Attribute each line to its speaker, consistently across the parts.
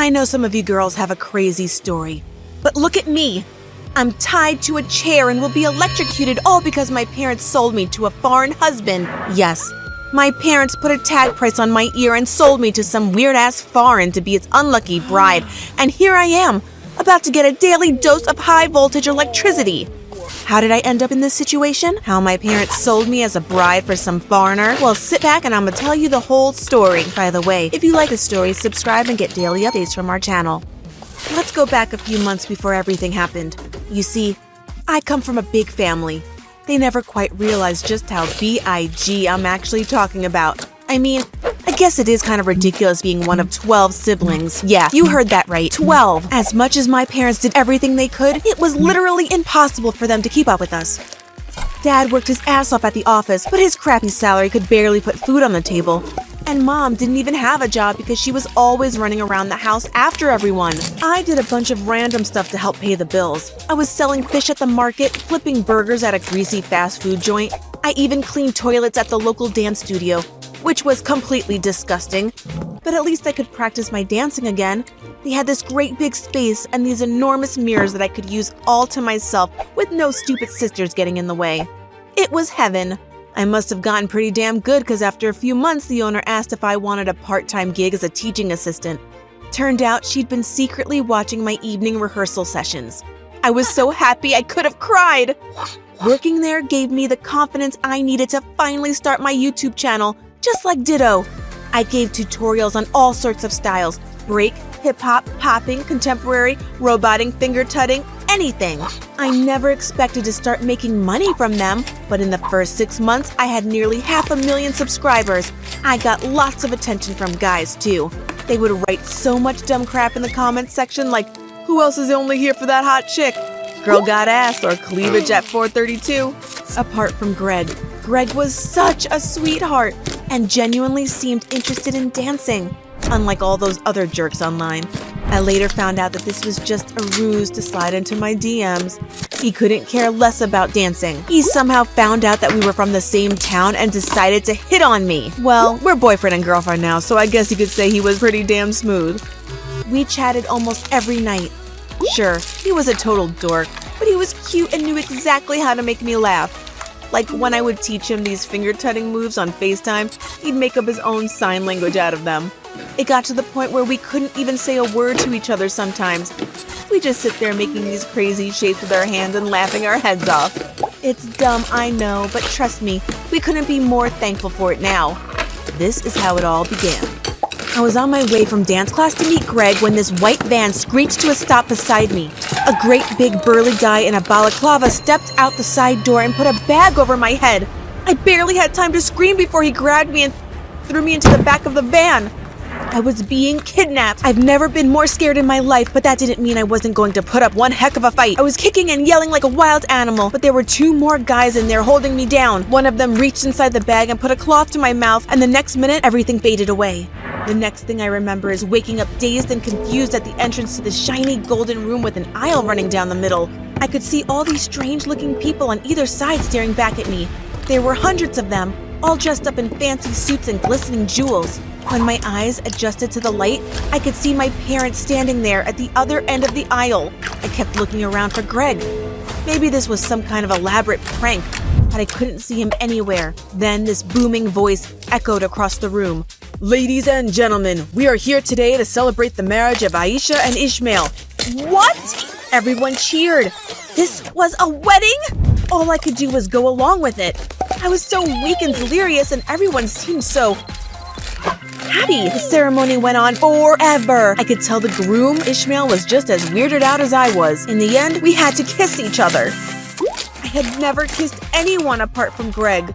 Speaker 1: I know some of you girls have a crazy story, but look at me. I'm tied to a chair and will be electrocuted all because my parents sold me to a foreign husband. Yes, my parents put a tag price on my ear and sold me to some weird-ass foreign to be its unlucky bride. And here I am, about to get a daily dose of high-voltage electricity. How did I end up in this situation? How my parents sold me as a bride for some foreigner? Well, sit back and I'm gonna tell you the whole story. By the way, if you like this story, subscribe and get daily updates from our channel. Let's go back a few months before everything happened. You see, I come from a big family. They never quite realized just how big I'm actually talking about. I mean, I guess it is kind of ridiculous being one of 12 siblings. Yeah, you heard that right, 12. As much as my parents did everything they could, it was literally impossible for them to keep up with us. Dad worked his ass off at the office, but his crappy salary could barely put food on the table. And Mom didn't even have a job because she was always running around the house after everyone. I did a bunch of random stuff to help pay the bills. I was selling fish at the market, flipping burgers at a greasy fast food joint. I even cleaned toilets at the local dance studio, which was completely disgusting. But at least I could practice my dancing again. They had this great big space and these enormous mirrors that I could use all to myself with no stupid sisters getting in the way. It was heaven. I must have gotten pretty damn good because after a few months, the owner asked if I wanted a part-time gig as a teaching assistant. Turned out she'd been secretly watching my evening rehearsal sessions. I was so happy I could have cried. Working there gave me the confidence I needed to finally start my YouTube channel, just like Ditto. I gave tutorials on all sorts of styles: break, hip-hop, popping, contemporary, roboting, finger-tutting, anything. I never expected to start making money from them, but in the first 6 months, I had nearly 500,000 subscribers. I got lots of attention from guys, too. They would write so much dumb crap in the comments section like, "Who else is only here for that hot chick? Girl got ass," or "Cleavage at 432. Apart from Greg. Greg was such a sweetheart and genuinely seemed interested in dancing, unlike all those other jerks online. I later found out that this was just a ruse to slide into my DMs. He couldn't care less about dancing. He somehow found out that we were from the same town and decided to hit on me. Well, we're boyfriend and girlfriend now, so I guess you could say he was pretty damn smooth. We chatted almost every night. Sure, he was a total dork, but he was cute and knew exactly how to make me laugh. Like when I would teach him these finger-tutting moves on FaceTime, he'd make up his own sign language out of them. It got to the point where we couldn't even say a word to each other sometimes. We just sit there making these crazy shapes with our hands and laughing our heads off. It's dumb, I know, but trust me, we couldn't be more thankful for it now. This is how it all began. I was on my way from dance class to meet Greg when this white van screeched to a stop beside me. A great big burly guy in a balaclava stepped out the side door and put a bag over my head. I barely had time to scream before he grabbed me and threw me into the back of the van. I was being kidnapped. I've never been more scared in my life, but that didn't mean I wasn't going to put up one heck of a fight. I was kicking and yelling like a wild animal, but there were 2 more guys in there holding me down. One of them reached inside the bag and put a cloth to my mouth, and the next minute, everything faded away. The next thing I remember is waking up dazed and confused at the entrance to the shiny golden room with an aisle running down the middle. I could see all these strange-looking people on either side staring back at me. There were hundreds of them, all dressed up in fancy suits and glistening jewels. When my eyes adjusted to the light, I could see my parents standing there at the other end of the aisle. I kept looking around for Greg. Maybe this was some kind of elaborate prank, but I couldn't see him anywhere. Then this booming voice echoed across the room. "Ladies and gentlemen, we are here today to celebrate the marriage of Aisha and Ishmael." What? Everyone cheered. This was a wedding? All I could do was go along with it. I was so weak and delirious and everyone seemed so happy. The ceremony went on forever. I could tell the groom, Ishmael, was just as weirded out as I was. In the end, we had to kiss each other. I had never kissed anyone apart from Greg.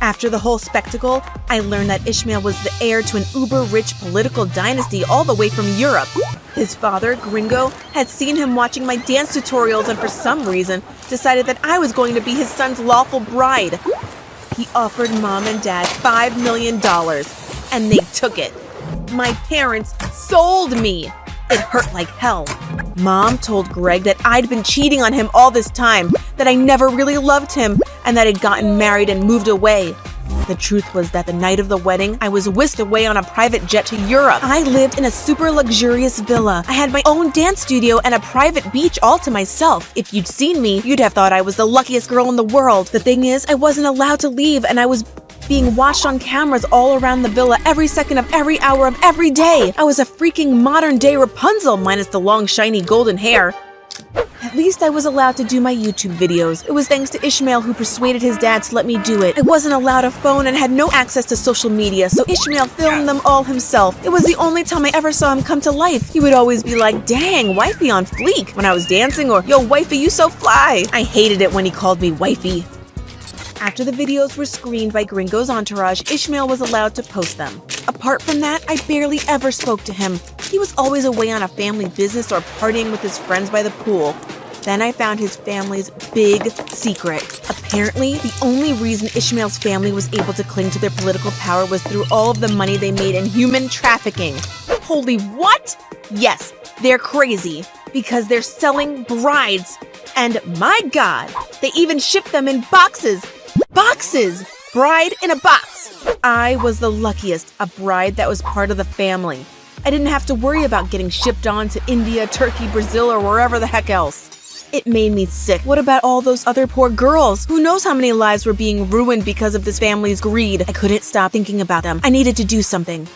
Speaker 1: After the whole spectacle, I learned that Ishmael was the heir to an uber-rich political dynasty all the way from Europe. His father, Gringo, had seen him watching my dance tutorials and for some reason decided that I was going to be his son's lawful bride. He offered Mom and Dad $5 million, and they took it. My parents sold me. It hurt like hell. Mom told Greg that I'd been cheating on him all this time, that I never really loved him, and that I'd gotten married and moved away. The truth was that the night of the wedding, I was whisked away on a private jet to Europe. I lived in a super luxurious villa. I had my own dance studio and a private beach all to myself. If you'd seen me, you'd have thought I was the luckiest girl in the world. The thing is, I wasn't allowed to leave, and I was being watched on cameras all around the villa every second of every hour of every day. I was a freaking modern-day Rapunzel, minus the long, shiny golden hair. At least I was allowed to do my YouTube videos. It was thanks to Ishmael who persuaded his dad to let me do it. I wasn't allowed a phone and had no access to social media, so Ishmael filmed them all himself. It was the only time I ever saw him come to life. He would always be like, "Dang, wifey on fleek," when I was dancing, or "Yo, wifey, you so fly." I hated it when he called me wifey. After the videos were screened by Gringo's entourage, Ishmael was allowed to post them. Apart from that, I barely ever spoke to him. He was always away on a family business or partying with his friends by the pool. Then I found his family's big secret. Apparently, the only reason Ishmael's family was able to cling to their political power was through all of the money they made in human trafficking. Holy what? Yes, they're crazy because they're selling brides. And my God, they even ship them in boxes. Boxes! Bride in a box. I was the luckiest, a bride that was part of the family. I didn't have to worry about getting shipped on to India, Turkey, Brazil, or wherever the heck else. It made me sick. What about all those other poor girls? Who knows how many lives were being ruined because of this family's greed? I couldn't stop thinking about them. I needed to do something.